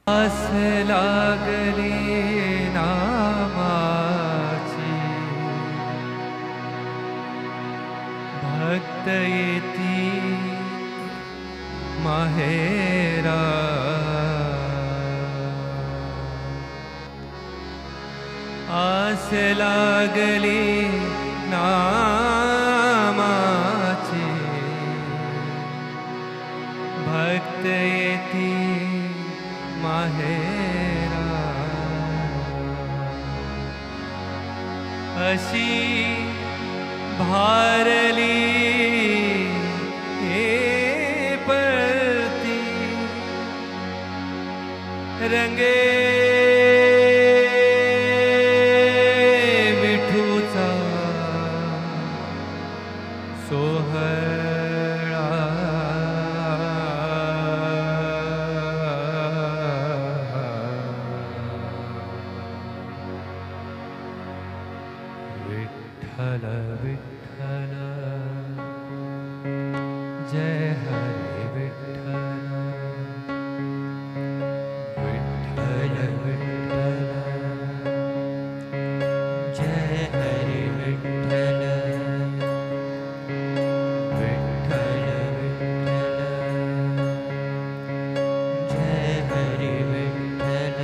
आस लागली नामाची, भक्त येती माहेरा. आस लागली नामाची, भक्त येती माहेरा. अशी भारली हे पळती, रंगे विठूचा सोहळा. विठ्ठल विठ्ठल जय हरे विठ्ठल. विठ्ठल विठ्ठल जय हरे विठ्ठल. विठ्ठल विठ्ठल जय हरे विठ्ठल.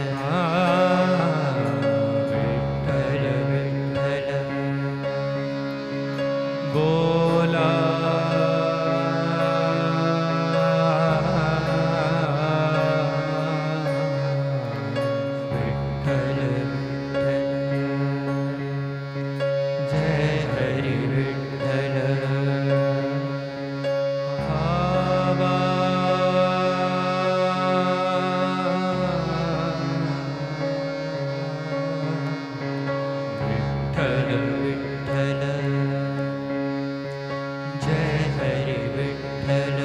विठ्ठल विठ्ठल बोला विठ्ठल विठ्ठल जय हरी विठ्ठल. आवा विठ्ठल विठ्ठल जय हरी विठ्ठल.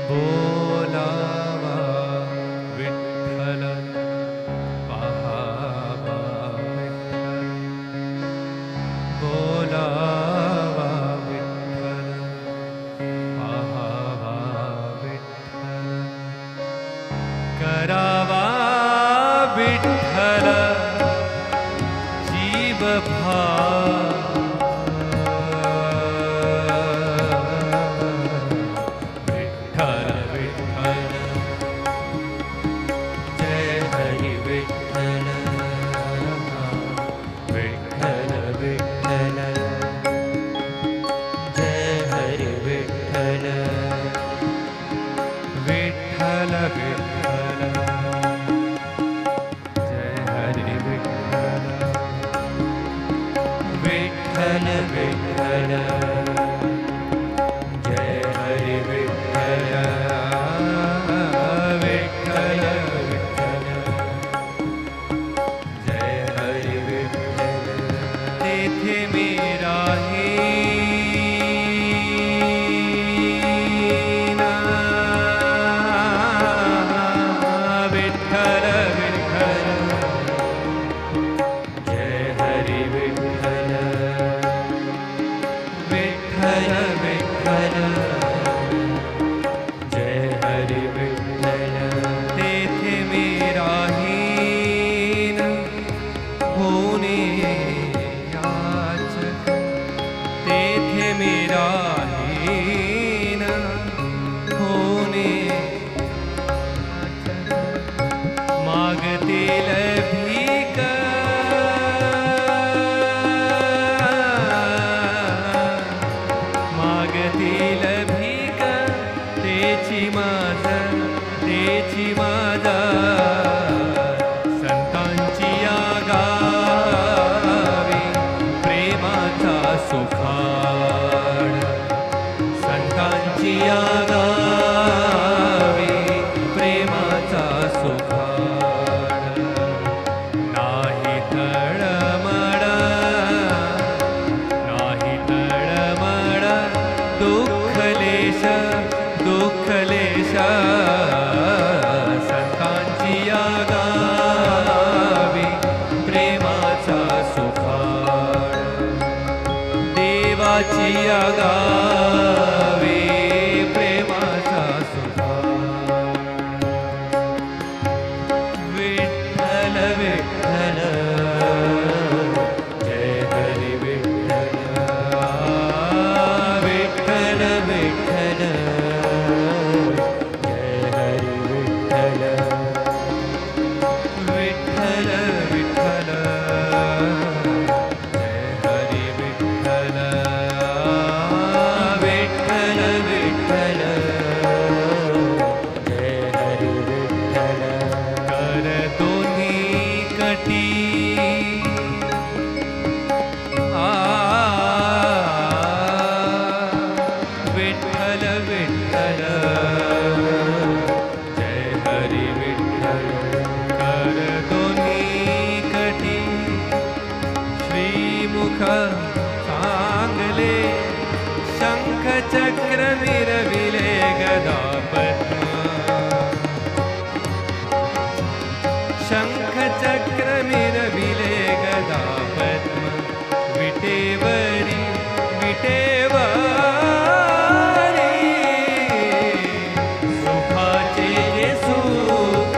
बोलावा विठ्ठल पाहावा विठ्ठल. बोलावा विठ्ठल पाहावा विठ्ठल. करावा विठ्ठल जीव भाव. विठ्ठल विठ्ठल जय हरी विठ्ठल. विठ्ठल विठ्ठल जय हरी विठ्ठल. विठ्ठल विठ्ठल जय हरी विठ्ठल. विठ्ठल विठ्ठल जय हरी विठ्ठल. विठ्ठल विठ्ठल जय हरी विठ्ठल. तेथे मी राहीन. विठ्ठल विठ्ठल जय हरी विठ्ठल. विठ्ठल विठ्ठल जय हरी विठ्ठल. तेथे मी राहीन होणे याचक. तेथे मी राहीन होणे याचक. मागतील भीक मागतील भीक तेची माझा. संतांची या गावी प्रेमाचा सुखाड. संतांची या गावी प्रेमाचा सुखाड. विठ्ठल विठ्ठल जय हरी विठ्ठल विठ्ठल विठ्ठल जय हरी विठ्ठल कर दोन्ही कटी विठ्ठल विठ्ठल जय हरी विठ्ठल कर दोन्ही कटी श्रीमुख चांगले शंख चक्र मिरविले गदा पद्म शंख चक्र मिरविले गदा पद्म विटेवरी विटेवरी सुखाचे जे सुख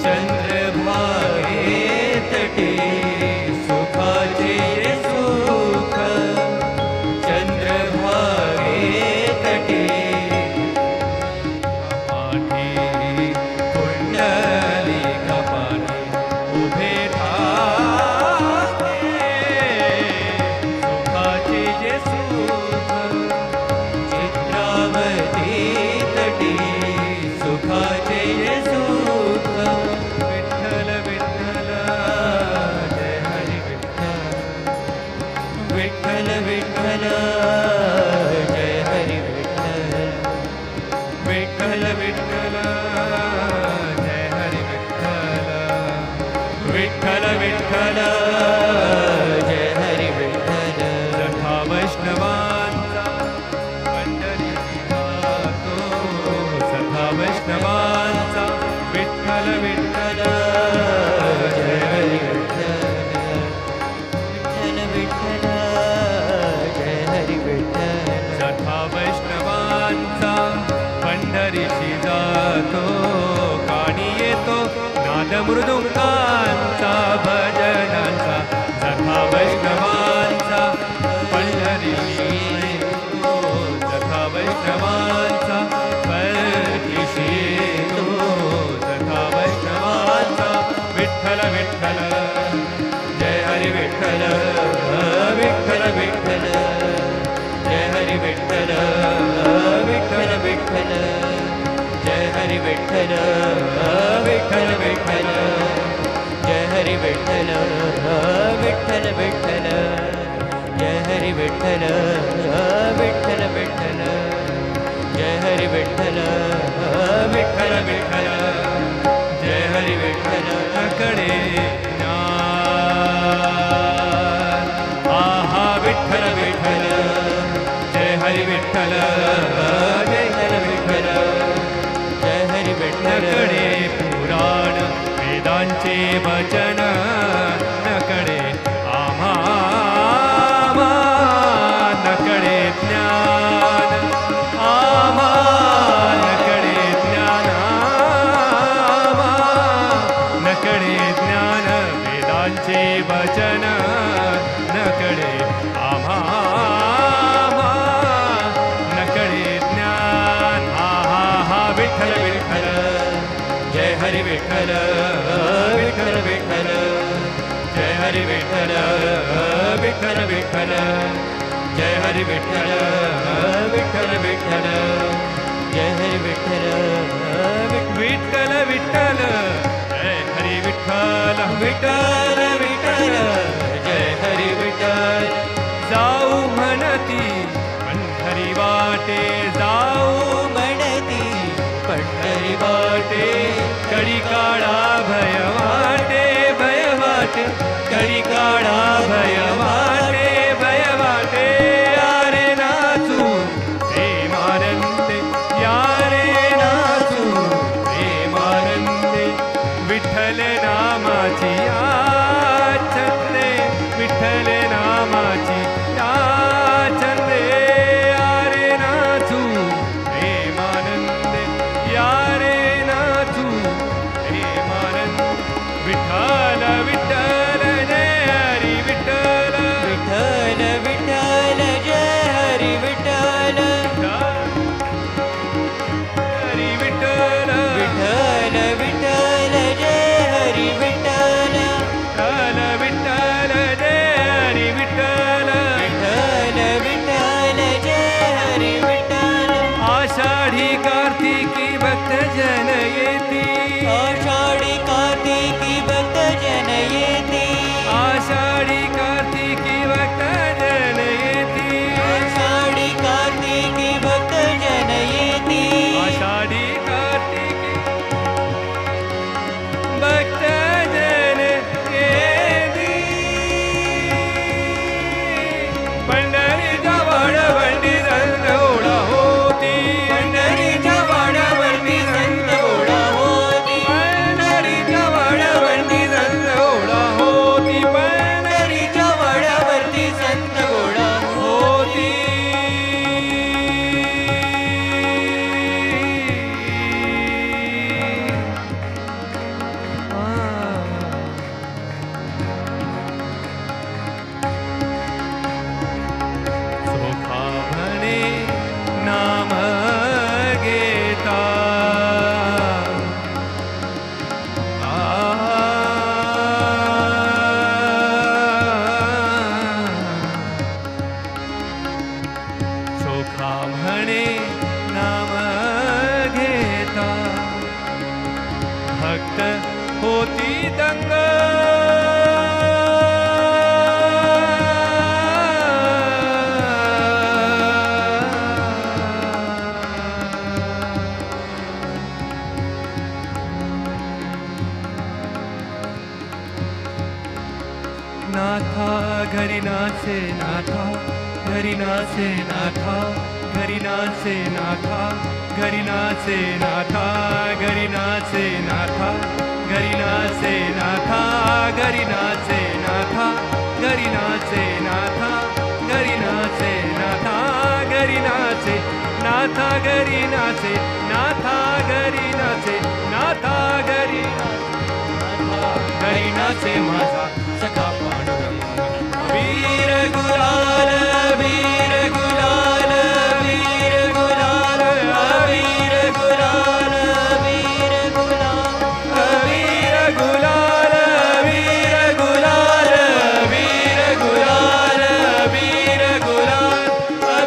चंद्रभागे तटे सुखाचे जे सुख चंद्रभागे तटे पाठी कुंडली कपाटी उभे ठाके सुखाचे जे सुख चित्रावती तटी सुखाचे जे सुख विठ्ठल विठ्ठल जय हरी विठ्ठल विठ्ठल विठ्ठल जय हरी विठ्ठल विठ्ठल विठ्ठल जय हरी विठ्ठल विठ्ठल विठ्ठल जय हरी विठ्ठल जठा वैष्णवांचा पंढरीची जातो सखा वैष्णवांचा विठ्ठल विठ्ठल जय हरी विठ्ठल विठ्ठल जय हरी विठ्ठल सखा वैष्णवांचा पंढरीशी जातो काणी येतो नाद मृदुंगांचा भजनांचा सखा वैष्णवांचा पंढरीशी येतो सखा वैष्णवांचा पंढरीशी येतो सखा वैष्णवांचा विठ्ठल विठ्ठल जय हरी विठ्ठल विठ्ठल विठ्ठल जय हरी विठ्ठल विठ्ठल विठ्ठल जय हरी विठ्ठल विठ्ठल विठ्ठल जय हरी विठ्ठल विठ्ठल विठ्ठल जय हरी विठ्ठल विठ्ठल विठ्ठल जय हरी विठ्ठल विठ्ठल विठ्ठल जय हरी विठ्ठल कडे आहा विठ्ठल विठ्ठल जय हरी विठ्ठल जय हरी विठ्ठल जय हरी विठ्ठल नकडे पुराण वेदांचे वचन नकडे आम्हा नकडे ज्ञान आम्हा नकडे ज्ञान नकडे ज्ञान वेदांचे वचन नकडे आम्हा नकडे ज्ञान हा विठ्ठल विठ्ठल जय हरी विठ्ठल विठ्ठल विठ्ठल जय हरी विठ्ठल विठ्ठल विठ्ठल जय हरी विठ्ठल विठ्ठल विठ्ठल जय हरी विठ्ठल विठ्ठल विठ्ठल जय हरी विठ्ठल विठ्ठल विठ्ठल जय हरी विठ्ठल जाऊ म्हणती पंढरी वाटे जाऊ म्हणती पंढरी वाटे कडी काळा भय वाटे कडी काळा भय वाटे यारे नाचू प्रेमानंदे यारे नाचू प्रेमानंदे विठ्ठल नामाची आचंदे विठ्ठल नामाची आचंदे यारे नाचू प्रेमानंदे यारे नाचू प्रेमानंदे विठ्ठल जय हरी विठ्ठल विठ्ठल जय हरी विठ्ठल विठ्ठल विठ्ठल जय हरी विठ्ठल आषाढी कार्तिकी भक्त जन येती आषाढी कार्तिकी भक्त जन येती आषाढी कार्तिकी भक्त जन येती आषाढी कार्तिकी भक्त जन येती आषाढी कार्तिकी भक्त जन येती पंढरीच्या वाडवंडी रंगवडा होती पंढरीच्या वाड्यावरती संत गोळा होती पंढरीच्या वाडवंडी रंगवडा होती पंढरीच्या वाड्यावरती संत गोळा होती सोखा म्हणे नाम घेता सोखा म्हणे नाम घेता भक्त होती दंग नाथा घरी नाचे नाथा घरी नाचे नाथा घरी नाचे नाथा घरी नाचे नाथा घरी नाचे नाथा घरी नाचे नाथा घरी नाचे नाथा घरी नाचे नाथा घरी नाचे नाथा घरी नाचे नाथा घरी नाचे नाथा घरी नाचे नाथा घरी घरी नाचे माझा सखा पांडुरंग वीर गुलाल वीर गुलाल वीर गुलाल वीर गुलाल वीर गुलाल वीर गुलाल वीर गुलाल वीर गुलाल वीर गुलाल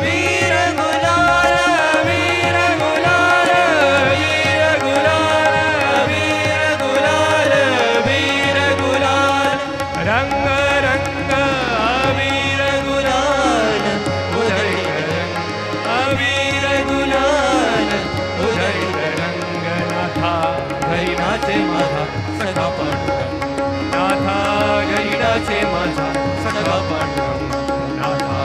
वीर गुलाल वीर गुलाल वीर गुलाल वीर गुलाल वीर गुलाल रंग रंग अबीर गुलाल उधळीत रंग अबीर गुलाल उधळीत रंग नाथा घरी नाचे माझा सखा पांडुरंग नाथा घरी नाचे माझा सखा पांडुरंग नाथा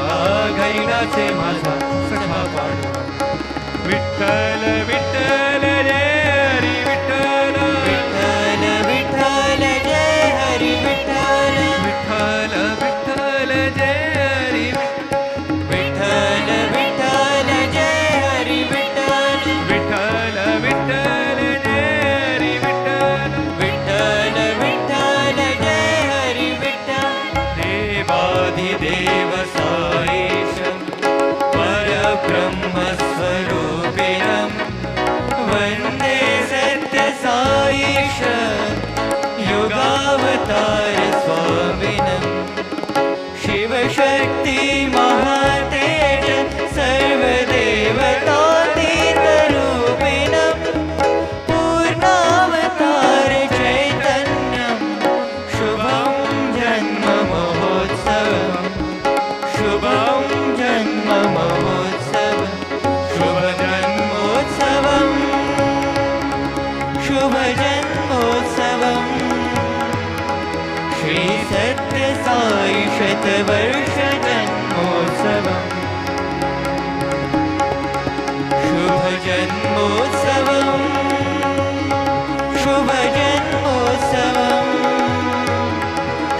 घरी नाचे माझा सखा पांडुरंग विठ्ठल विठ्ठल जय हरी विठ्ठल विठ्ठल विठ्ठल जय हरी विठ्ठल विठ्ठल विठ्ठल जय हरी विठ्ठल विठ्ठल जय हरी विठ्ठल विठ्ठल विठ्ठल जय हरी विठ्ठल विठ्ठल विठ्ठल जय हरी विठ्ठल देवाधिदेव साईश परब्रह्मस्वरूपिणं वन्दे सत्य साईश युगावतार स्वामिनं शिवशक्ति महातेज सर्वदेवतातीतरूपिणं पूर्णावतार चैतन्यं शुभं जन्म महोत्सवं शुभं जन्म महोत्सवं शुभ जन्मोत्सवं शुभ जन्मोत्सवं श्री सत्य साई शतवर्ष जन्मोत्सवं शुभ जन्मोत्सवं शुभ जन्मोत्सवं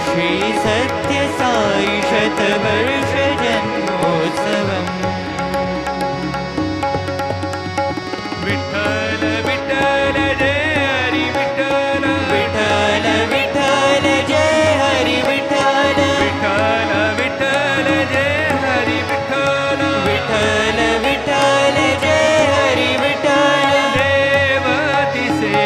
श्री सत्य साई शतवर्ष जन्मोत्सवम् विठ्ठल विठ्ठल जय हरी विठ्ठल विठ्ठल विठ्ठल जय हरी विठ्ठल विठ्ठल विठ्ठल जय हरी विठ्ठल विठ्ठल विठ्ठल जय हरी विठ्ठल देवती से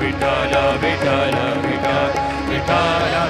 विठ्ठल विठ्ठल विठ्ठल विठ्ठल